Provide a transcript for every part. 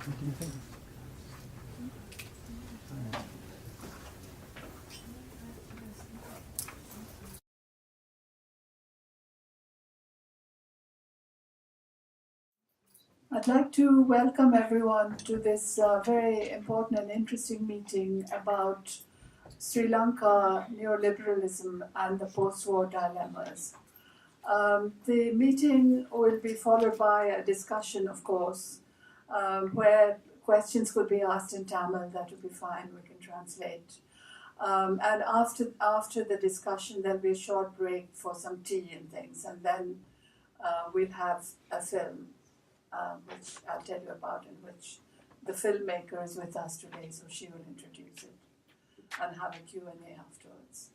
I'd like to welcome everyone to this very important and interesting meeting about Sri Lanka, neoliberalism and the post-war dilemmas. The meeting will be followed by a discussion, of course, where questions could be asked in Tamil. That would be fine, we can translate. And after the discussion, there'll be a short break for some tea and things, and then we'll have a film, which I'll tell you about, in which the filmmaker is with us today, so she will introduce it and have a Q&A afterwards.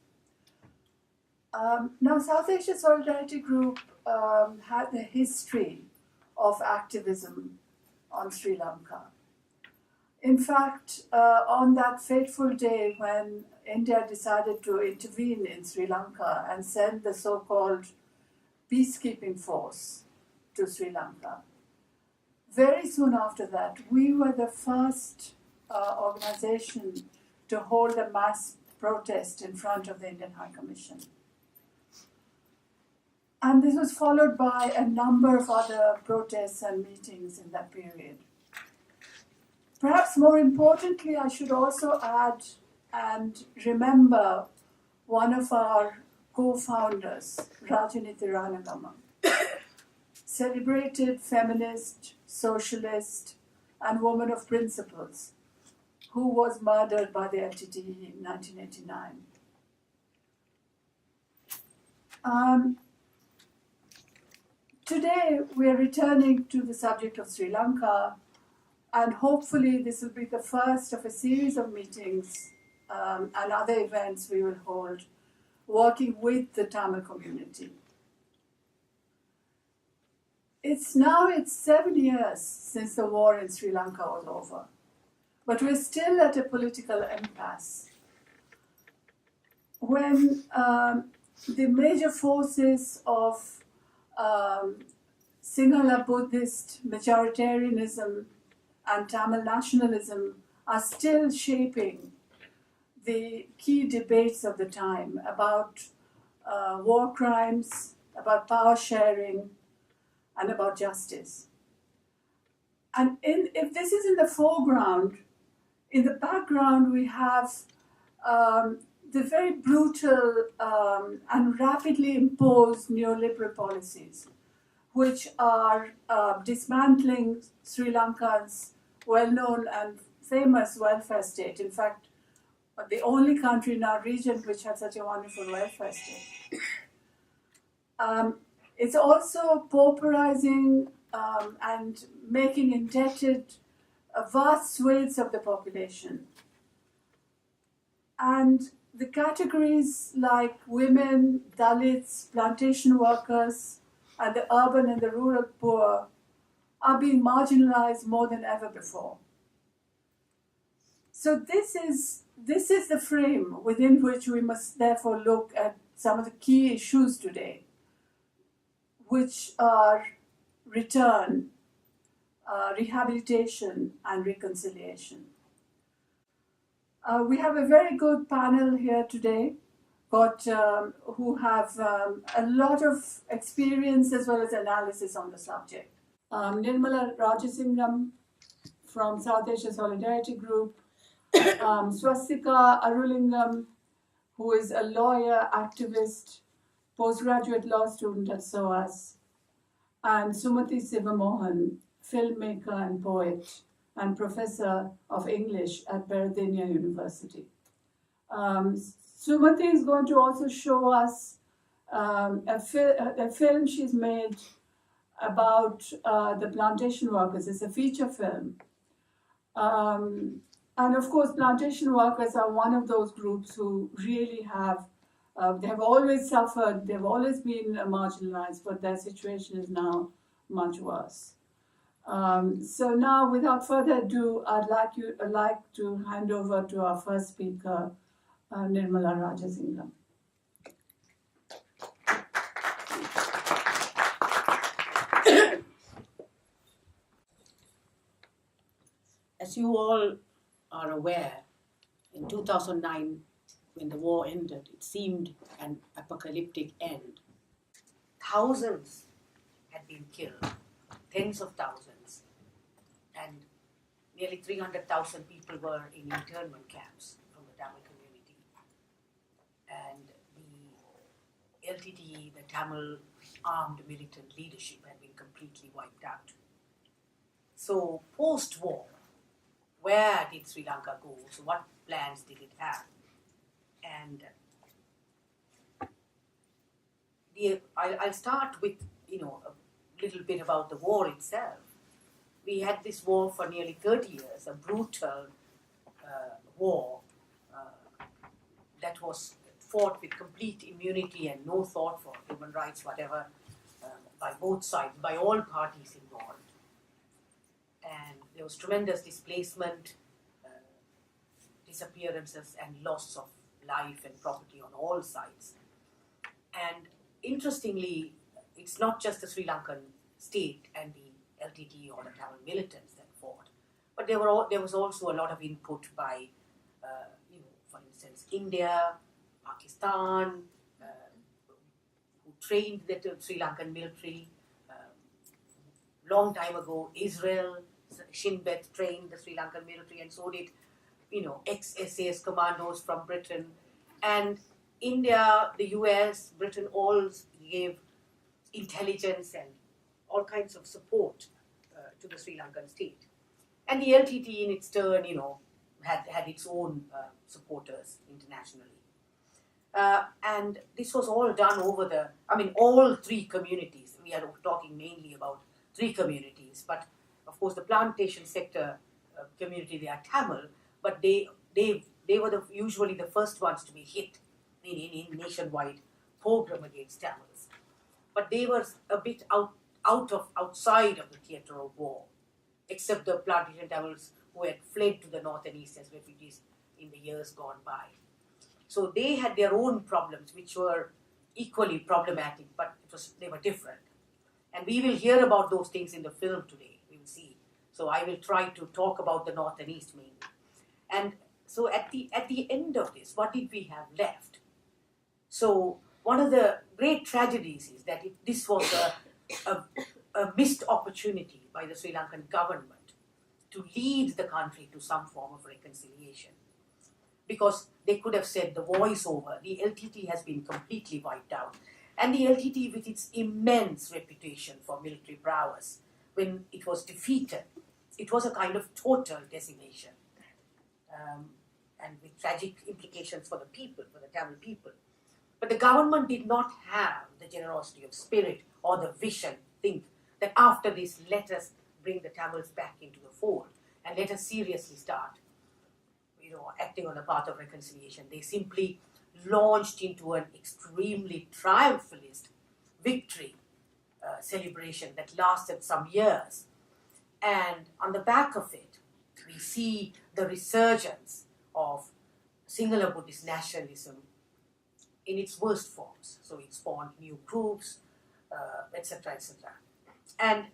Now, South Asia Solidarity Group had a history of activism on Sri Lanka. In fact, on that fateful day when India decided to intervene in Sri Lanka and send the so-called peacekeeping force to Sri Lanka, very soon after that, we were the first organization to hold a mass protest in front of the Indian High Commission. And this was followed by a number of other protests and meetings in that period. Perhaps more importantly, I should also add and remember one of our co-founders, Rajaniti Ranagama, celebrated feminist, socialist, and woman of principles, who was murdered by the LTTE in 1989. Today, we are returning to the subject of Sri Lanka, and hopefully this will be the first of a series of meetings and other events we will hold working with the Tamil community. It's 7 years since the war in Sri Lanka was over, but we're still at a political impasse. When the major forces of Sinhala Buddhist majoritarianism and Tamil nationalism are still shaping the key debates of the time about war crimes, about power sharing, and about justice. And if this is in the foreground, in the background we have the very brutal and rapidly imposed neoliberal policies, which are dismantling Sri Lanka's well-known and famous welfare state. In fact, the only country in our region which has such a wonderful welfare state. It's also pauperizing and making indebted vast swathes of the population. And the categories like women, Dalits, plantation workers, and the urban and the rural poor are being marginalized more than ever before. So this is the frame within which we must therefore look at some of the key issues today, which are return, rehabilitation, and reconciliation. We have a very good panel here today, who have a lot of experience as well as analysis on the subject. Nirmala Rajasingam from South Asia Solidarity Group, Swastika Arulingam, who is a lawyer, activist, postgraduate law student at SOAS, and Sumathy Sivamohan, filmmaker and poet, and professor of English at Peradeniya University. Sumathy is going to also show us a film she's made about the plantation workers. It's a feature film. And of course, plantation workers are one of those groups who really have, they have always suffered, they've always been marginalized, but their situation is now much worse. So now, without further ado, I'd like to hand over to our first speaker, Nirmala Rajasingam. As you all are aware, in 2009, when the war ended, it seemed an apocalyptic end. Thousands had been killed, tens of thousands, and nearly 300,000 people were in internment camps from the Tamil community. And the LTTE, the Tamil armed militant leadership, had been completely wiped out. So, post-war, where did Sri Lanka go? So, what plans did it have? And I'll start with, a little bit about the war itself. We had this war for nearly 30 years, a brutal war that was fought with complete immunity and no thought for human rights, whatever, by both sides, by all parties involved. And there was tremendous displacement, disappearances, and loss of life and property on all sides. And interestingly, it's not just the Sri Lankan state and the LTTE or the Tamil militants that fought, but there was also a lot of input by, for instance, India, Pakistan, who trained the Sri Lankan military. Long time ago, Israel, Shin Bet trained the Sri Lankan military, and so did, ex-SAS commandos from Britain. And India, the US, Britain all gave intelligence and all kinds of support to the Sri Lankan state. And the LTT in its turn, had its own supporters internationally. And this was all done over all three communities. We are talking mainly about three communities, but of course the plantation sector community, they are Tamil, but they were usually the first ones to be hit in nationwide pogrom against Tamils. But they were a bit outside of the theatre of war, except the plantation Tamils who had fled to the north and east as refugees in the years gone by. So they had their own problems, which were equally problematic, but they were different. And we will hear about those things in the film today, we will see. So I will try to talk about the north and east mainly. And so at the end of this, what did we have left? So one of the great tragedies is that this was a missed opportunity by the Sri Lankan government to lead the country to some form of reconciliation. Because they could have said the war is over, the LTT has been completely wiped out. And the LTT, with its immense reputation for military prowess, when it was defeated, it was a kind of total decimation. And with tragic implications for the people, for the Tamil people. But the government did not have the generosity of spirit or the vision, think that after this, let us bring the Tamils back into the fold and let us seriously start, acting on the path of reconciliation. They simply launched into an extremely triumphalist victory celebration that lasted some years. And on the back of it, we see the resurgence of Sinhala Buddhist nationalism in its worst forms. So it spawned new groups, etc., etc. And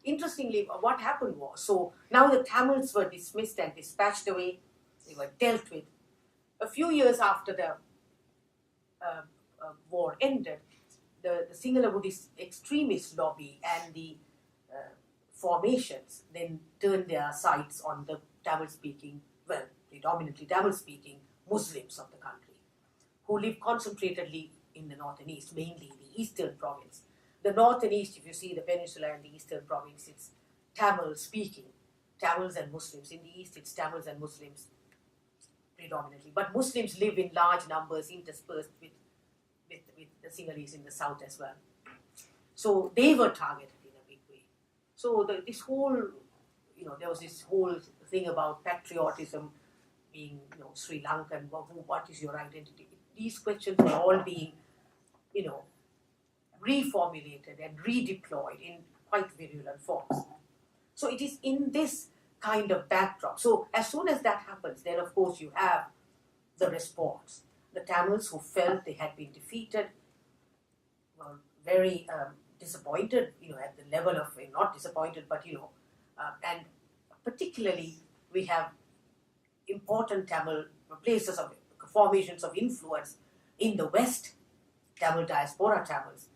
interestingly, what happened was, so now the Tamils were dismissed and dispatched away, they were dealt with. A few years after the war ended, the Sinhala Buddhist extremist lobby and the formations then turned their sights on the Tamil-speaking, predominantly Tamil-speaking Muslims of the country, who live concentratedly in the north and east, mainly the eastern province. The north and east, if you see the peninsula and the eastern province, it's Tamil-speaking, Tamils and Muslims. In the east, it's Tamils and Muslims predominantly. But Muslims live in large numbers interspersed with the Sinhalese in the south as well. So they were targeted in a big way. So this whole, there was this whole thing about patriotism being, Sri Lankan, what is your identity? These questions were all being, reformulated and redeployed in quite virulent forms. So it is in this kind of backdrop. So as soon as that happens, then of course you have the response. The Tamils who felt they had been defeated were very disappointed, at the level of, not disappointed, but, and particularly we have important Tamil places of formations of influence in the West, Tamil diaspora Tamils,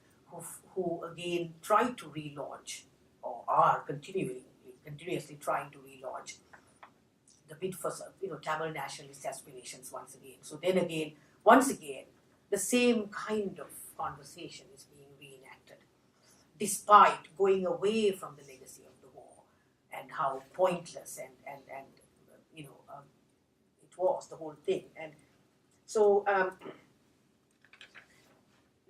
who again try to relaunch or are continuously trying to relaunch the bid for Tamil nationalist aspirations once again. So then again, once again, the same kind of conversation is being reenacted, despite going away from the legacy of the war and how pointless and it was, the whole thing. And so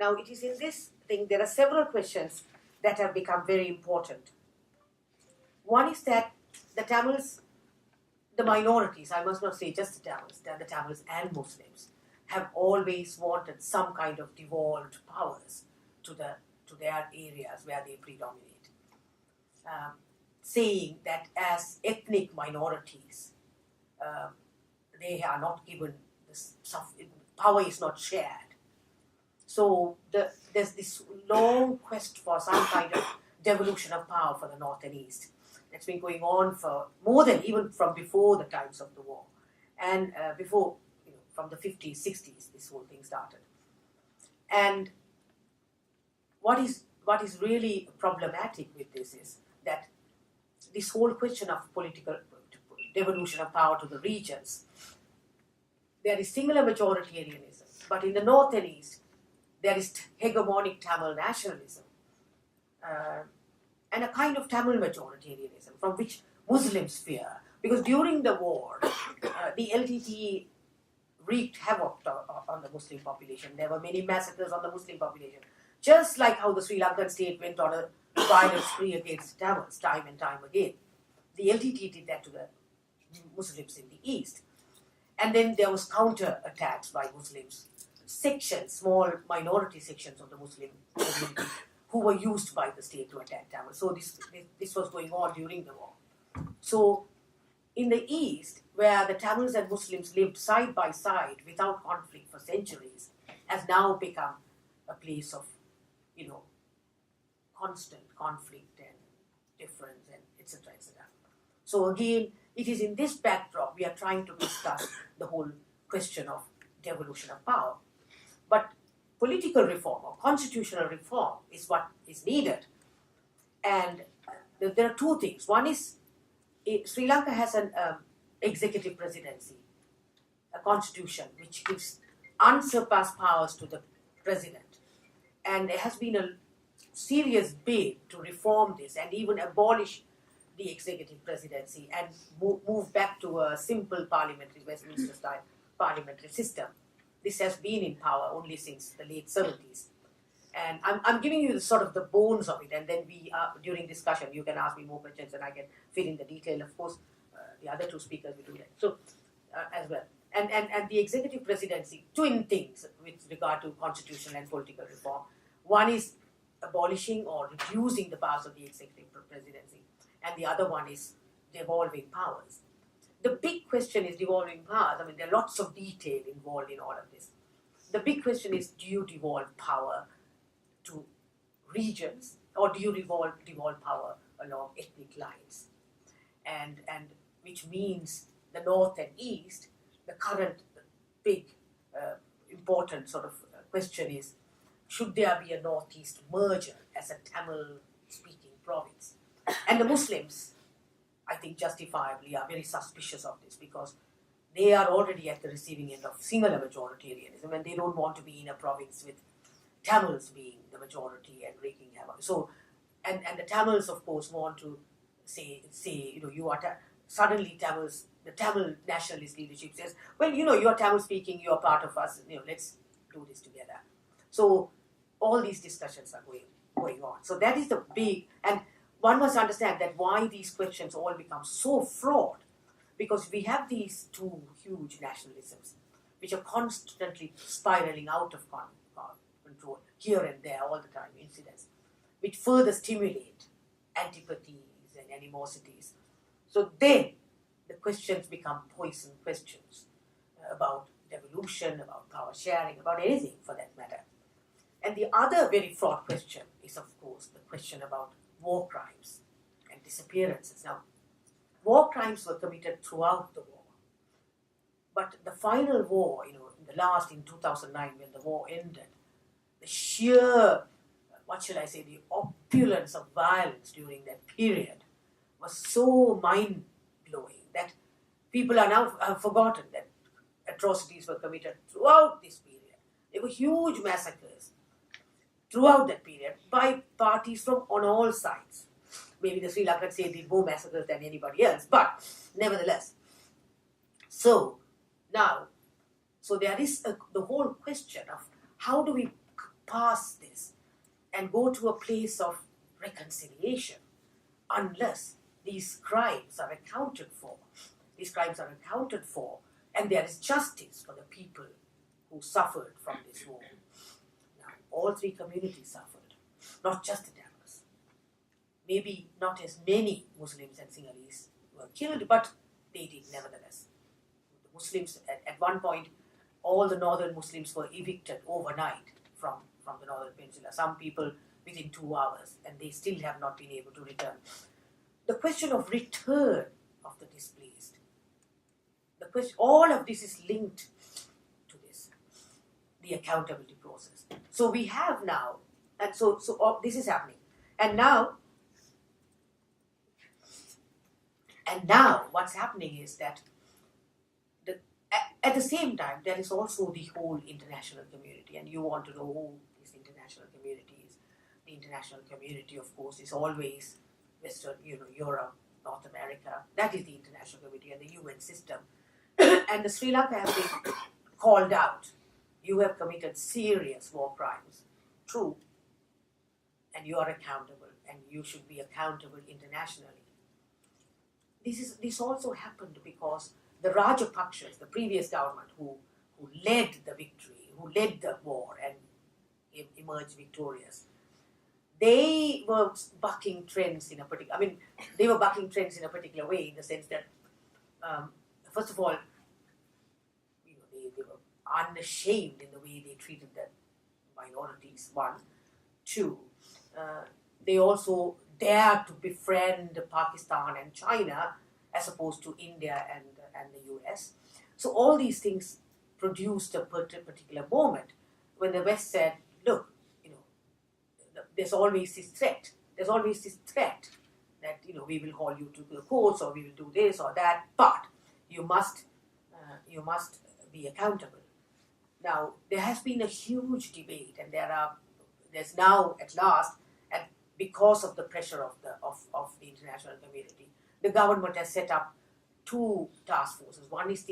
now it is in this thing, there are several questions that have become very important. One is that the Tamils, the minorities, I must not say just the Tamils and Muslims, have always wanted some kind of devolved powers to their areas where they predominate. Saying that as ethnic minorities, they are not given this power is not shared. So there's this long quest for some kind of devolution of power for the North and East. It's been going on for more than even from before the times of the war, and before, from the 50s, 60s, this whole thing started. And what is really problematic with this is that this whole question of political devolution of power to the regions, there is singular majoritarianism, but in the North and East, there is hegemonic Tamil nationalism and a kind of Tamil majoritarianism from which Muslims fear. Because during the war, the LTTE wreaked havoc on the Muslim population. There were many massacres on the Muslim population. Just like how the Sri Lankan state went on a violent spree against Tamils time and time again. The LTTE did that to the Muslims in the East. And then there was counter-attacks by Muslims. Sections, small minority sections of the Muslim community who were used by the state to attack Tamils. So this was going on during the war. So in the East, where the Tamils and Muslims lived side by side without conflict for centuries, has now become a place of, constant conflict and difference and etc. etc. So again, it is in this backdrop we are trying to discuss the whole question of devolution of power. But political reform or constitutional reform is what is needed. And there are two things. One is Sri Lanka has an executive presidency, a constitution which gives unsurpassed powers to the president. And there has been a serious bid to reform this and even abolish the executive presidency and move back to a simple parliamentary, Westminster-style parliamentary system. This has been in power only since the late 70s. And I'm giving you the bones of it, and then during discussion, you can ask me more questions and I can fill in the detail. Of course, the other two speakers will do that. So, as well. And the executive presidency, twin things with regard to constitutional and political reform. One is abolishing or reducing the powers of the executive presidency, and the other one is devolving powers. The big question is devolving powers. I mean, there are lots of detail involved in all of this. The big question is, do you devolve power to regions, or do you devolve power along ethnic lines? And which means the North and East, the current big important question is, should there be a Northeast merger as a Tamil-speaking province? And the Muslims, I think justifiably, are very suspicious of this because they are already at the receiving end of Sinhala majoritarianism and they don't want to be in a province with Tamils being the majority and wreaking havoc. So, and the Tamils, of course, want to say you are suddenly Tamils, the Tamil nationalist leadership says, well, you are Tamil speaking, you are part of us, let's do this together. So all these discussions are going on. So that is the big, and one must understand that why these questions all become so fraught, because we have these two huge nationalisms which are constantly spiraling out of control here and there all the time, incidents, which further stimulate antipathies and animosities. So then the questions become poison questions about devolution, about power sharing, about anything for that matter. And the other very fraught question is, of course, the question about war crimes and disappearances. Now, war crimes were committed throughout the war. But the final war, in 2009, when the war ended, the sheer, what shall I say, the opulence of violence during that period was so mind-blowing that people are now have forgotten that atrocities were committed throughout this period. There were huge massacres throughout that period by parties from on all sides. Maybe the Sri Lankans say did more massacres than anybody else, but nevertheless. So now, there is the whole question of how do we pass this and go to a place of reconciliation unless these crimes are accounted for. These crimes are accounted for and there is justice for the people who suffered from this war. Now, all three communities suffered, not just the Tamils. Maybe not as many Muslims and Sinhalese were killed, but they did nevertheless. The Muslims, at one point, all the northern Muslims were evicted overnight from the northern peninsula. Some people within 2 hours, and they still have not been able to return. The question of return of the displaced, all of this is linked to this, the accountability process. So we have now, and so this is happening. And now what's happening is that at the same time, there is also the whole international community, and you want to know who this international community is. The international community, of course, is always Western, Europe, North America. That is the international community and the UN system. And the Sri Lanka has been called out. You have committed serious war crimes. True. And you are accountable, and you should be accountable internationally. This also happened because the Rajapakshas, the previous government who led the victory, who led the war and emerged victorious, they were bucking trends in a particular way, in the sense that, first of all, they were unashamed in the way they treated the minorities, one. Two, they also dared to befriend Pakistan and China as opposed to India and the US. So all these things produced a particular moment when the West said, look, there's always this threat. There's always this threat that, we will call you to the courts, or we will do this or that, but you must be accountable. Now, there has been a huge debate, and there's now at last, and because of the pressure of the international community, the government has set up 2 task forces. One is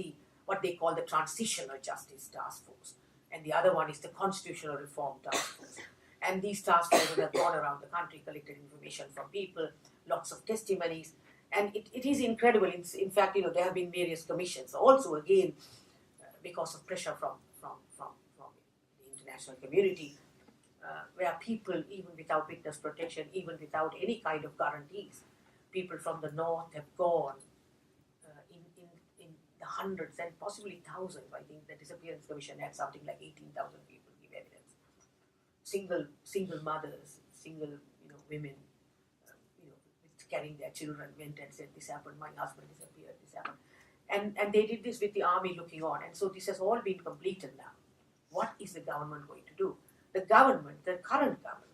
what they call the Transitional Justice Task Force, and the other one is the Constitutional Reform Task Force. And these task forces have gone around the country, collected information from people, lots of testimonies, and it is incredible. In fact, there have been various commissions, also again because of pressure from the international community, where people, even without witness protection, even without any kind of guarantees, people from the north have gone in the hundreds and possibly thousands. I think the Disappearance Commission had something like 18,000 people give evidence. Single mothers, single women, carrying their children, went and said, this happened, my husband disappeared, this happened. And they did this with the army looking on. And so this has all been completed now. What is the government going to do? The current government,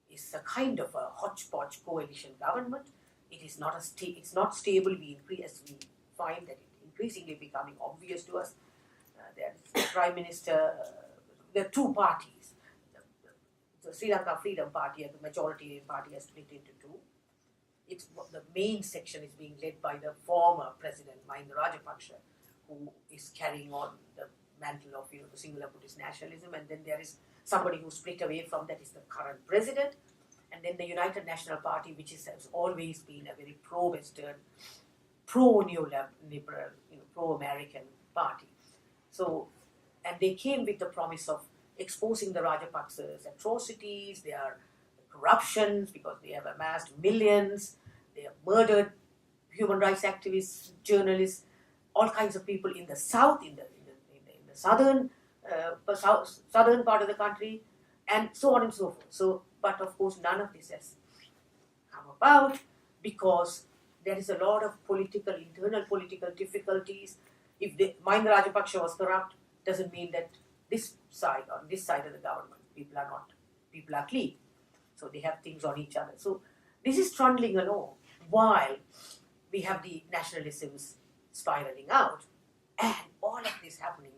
is a kind of a hodgepodge coalition government. It is not it's not stable. As we find that it increasingly becoming obvious to us. There is the Prime Minister, there are 2 parties. The Sri Lanka Freedom Party and the Majoritarian Party are split into 2. The main section is being led by the former president, Mahinda Rajapaksa, who is carrying on the mantle of the Sinhala Buddhist nationalism, and then there is somebody who split away from that, is the current president, and then the United National Party, which has always been a very pro-Western, pro-neoliberal, pro-American party. So, and they came with the promise of exposing the Rajapaksas' atrocities, their corruptions, because they have amassed millions, they have murdered human rights activists, journalists, all kinds of people in the south, in the southern part of the country, and so on and so forth. So, but of course, none of this has come about because there is a lot of internal political difficulties. If Mahinda Rajapaksa was corrupt, doesn't mean that on this side of the government, people are clean. So they have things on each other. So this is trundling along while we have the nationalisms spiraling out, and all of this happening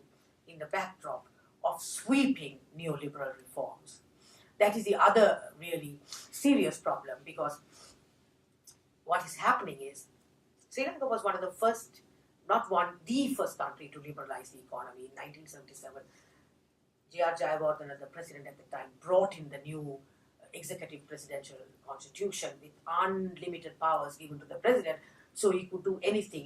in the backdrop of sweeping neoliberal reforms. That is the other really serious problem, because what is happening is Sri Lanka was one of the first, the first country to liberalize the economy in 1977. J.R. Jayawardena, the president at the time, brought in the new executive presidential constitution with unlimited powers given to the president, so he could do anything.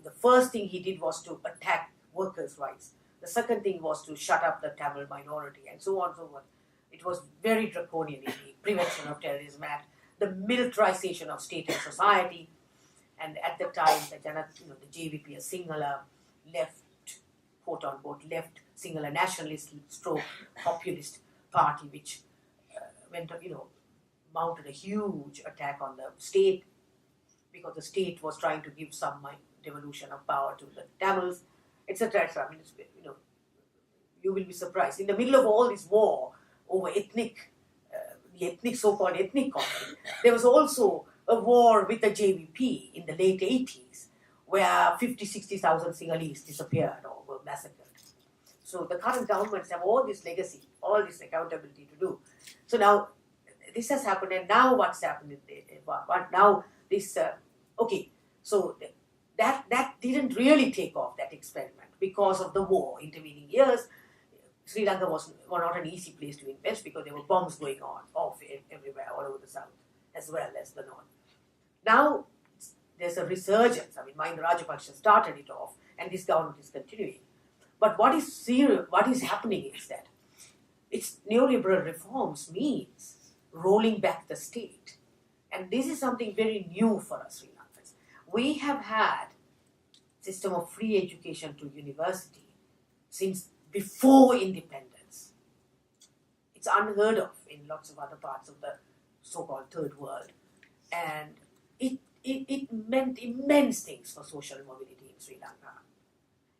The first thing he did was to attack workers' rights. The second thing was to shut up the Tamil minority, and so on and so forth. It was very draconian in the Prevention of Terrorism Act, the militarization of state and society, and at the time, the JVP, a Sinhala left, quote unquote, left Sinhala nationalist stroke populist party, which mounted a huge attack on the state, because the state was trying to give some devolution of power to the Tamils, etc. I mean, you will be surprised. In the middle of all this war over so-called ethnic conflict, there was also a war with the JVP in the late 80s, where 60,000 Sinhalese disappeared or were massacred. So the current governments have all this legacy, all this accountability to do. So now this has happened, and now what's happened? So that didn't really take off, that experiment, because of the war, intervening years. Sri Lanka was not an easy place to invest, because there were bombs going off everywhere, all over the south, as well as the north. Now there's a resurgence. I mean, Mahinda Rajapaksa started it off, and this government is continuing. But what is happening is that its neoliberal reforms means rolling back the state. And this is something very new for us Sri Lankans. We have had system of free education to university since before independence. It's unheard of in lots of other parts of the so-called third world. And it meant immense things for social mobility in Sri Lanka.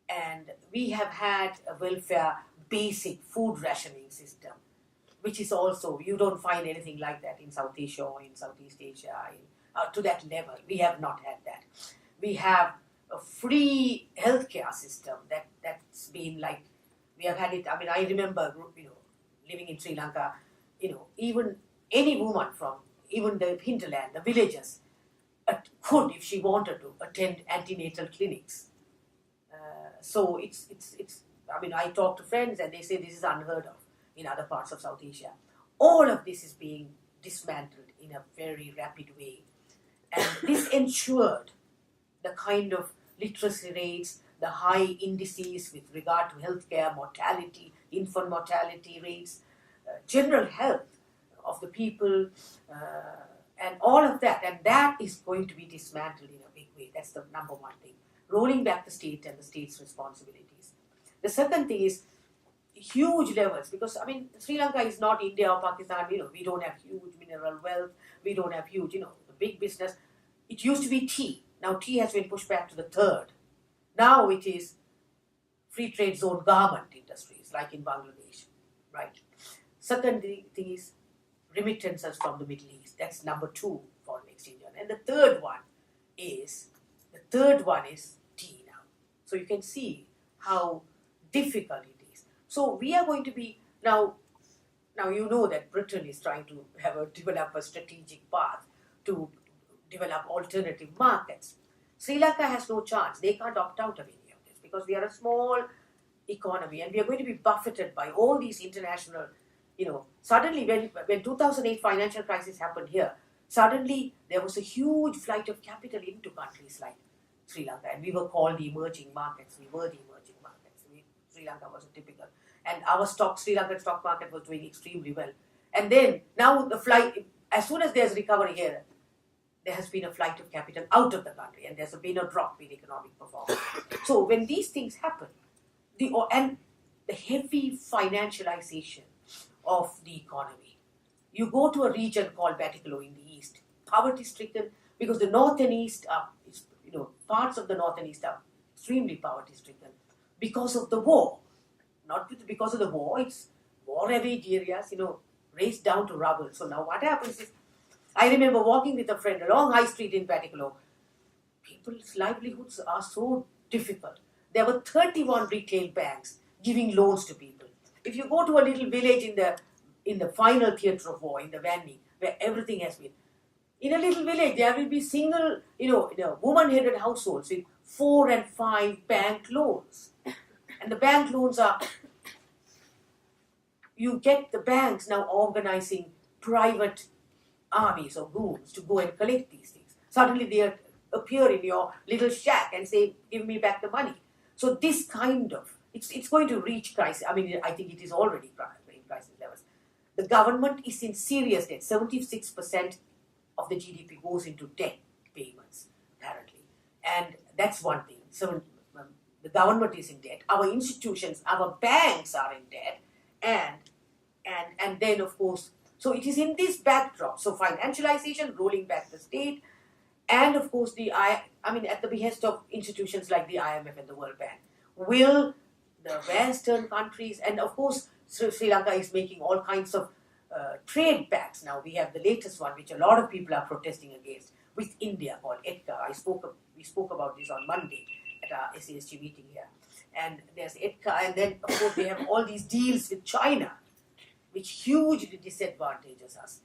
And we have had a welfare basic food rationing system, which is also, you don't find anything like that in South Asia or in Southeast Asia to that level. We have not had that. We have a free healthcare system that's been like, we have had it. I mean, I remember, living in Sri Lanka, even any woman from even the hinterland, the villages, could, if she wanted to, attend antenatal clinics. So it's. I mean, I talk to friends and they say this is unheard of in other parts of South Asia. All of this is being dismantled in a very rapid way, and this ensured the kind of literacy rates, the high indices with regard to healthcare, mortality, infant mortality rates, general health of the people, and all of that. And that is going to be dismantled in a big way. That's the number one thing. Rolling back the state and the state's responsibilities. The second thing is huge levels, because, I mean, Sri Lanka is not India or Pakistan. We don't have huge mineral wealth. We don't have huge, the big business. It used to be tea. Now tea has been pushed back to the third. Now it is free trade zone garment industries, like in Bangladesh, right? Second thing is remittances from the Middle East. That's number 2 foreign exchange. And the third one is tea now. So you can see how difficult it is. So we are going to be now you know that Britain is trying to develop a strategic path to develop alternative markets. Sri Lanka has no chance. They can't opt out of any of this because we are a small economy and we are going to be buffeted by all these international, suddenly when 2008 financial crisis happened here, suddenly there was a huge flight of capital into countries like Sri Lanka, and we were called the emerging markets. We were the emerging markets. Sri Lanka was a typical, and our Sri Lankan stock market was doing extremely well. And then now the flight, as soon as there's recovery here, there has been a flight of capital out of the country, and there's been a drop in economic performance. So when these things happen, the heavy financialization of the economy, you go to a region called Batticaloa in the east, poverty-stricken, because the north and east are, parts of the north and east are extremely poverty-stricken because of the war. Not because of the war, it's war-ravaged areas, raised down to rubble. So now what happens is, I remember walking with a friend along High Street in particular. People's livelihoods are so difficult. There were 31 retail banks giving loans to people. If you go to a little village in the final theatre of war, in the Vanni, where everything has been, in a little village there will be single, woman-headed households with 4 and 5 bank loans. And the bank loans are, you get the banks now organizing private armies or goons to go and collect these things. Suddenly they appear in your little shack and say, give me back the money. So this kind of, it's going to reach crisis. I mean, I think it is already in crisis levels. The government is in serious debt. 76% of the GDP goes into debt payments, apparently. And that's one thing. So the government is in debt. Our institutions, our banks are in debt. And then, of course, so it is in this backdrop. So financialization, rolling back the state, and of course at the behest of institutions like the IMF and the World Bank, will the Western countries, and of course Sri Lanka is making all kinds of trade pacts now. We have the latest one, which a lot of people are protesting against, with India, called EDCA. We spoke about this on Monday at our SASG meeting here. And there's EDCA, and then of course they have all these deals with China, which hugely disadvantages us.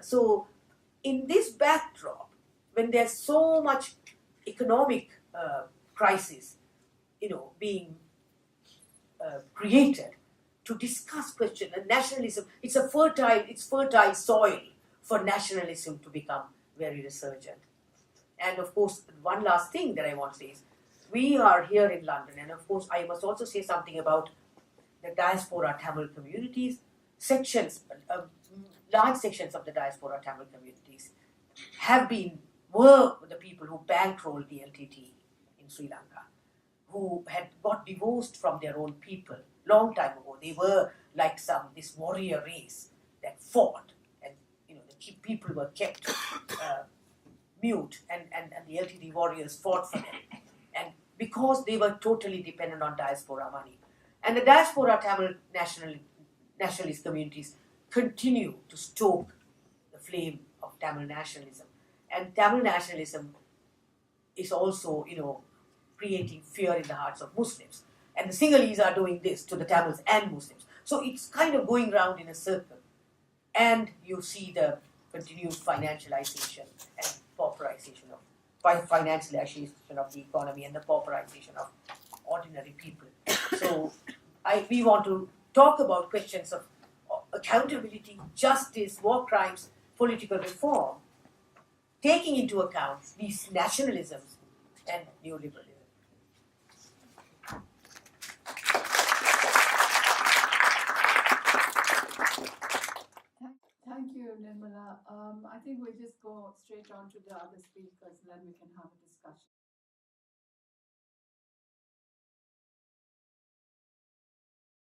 So in this backdrop, when there's so much economic crisis, being created, to discuss question and nationalism, it's fertile soil for nationalism to become very resurgent. And of course, one last thing that I want to say is, we are here in London, and of course I must also say something about the diaspora Tamil communities. Large sections of the diaspora Tamil communities were the people who bankrolled the LTT in Sri Lanka, who had got divorced from their own people long time ago. They were like this warrior race that fought, and the people were kept mute, and the LTT warriors fought for them, and because they were totally dependent on diaspora money. And the diaspora Tamil nationalist communities continue to stoke the flame of Tamil nationalism. And Tamil nationalism is also, creating fear in the hearts of Muslims. And the Sinhalese are doing this to the Tamils and Muslims. So it's kind of going round in a circle. And you see the continued financialization and pauperization of the economy, and the pauperization of ordinary people. So we want to talk about questions of accountability, justice, war crimes, political reform, taking into account these nationalisms and neoliberalism. Thank you, Nirmala. I think we'll just go straight on to the other speakers, and then we can have a discussion.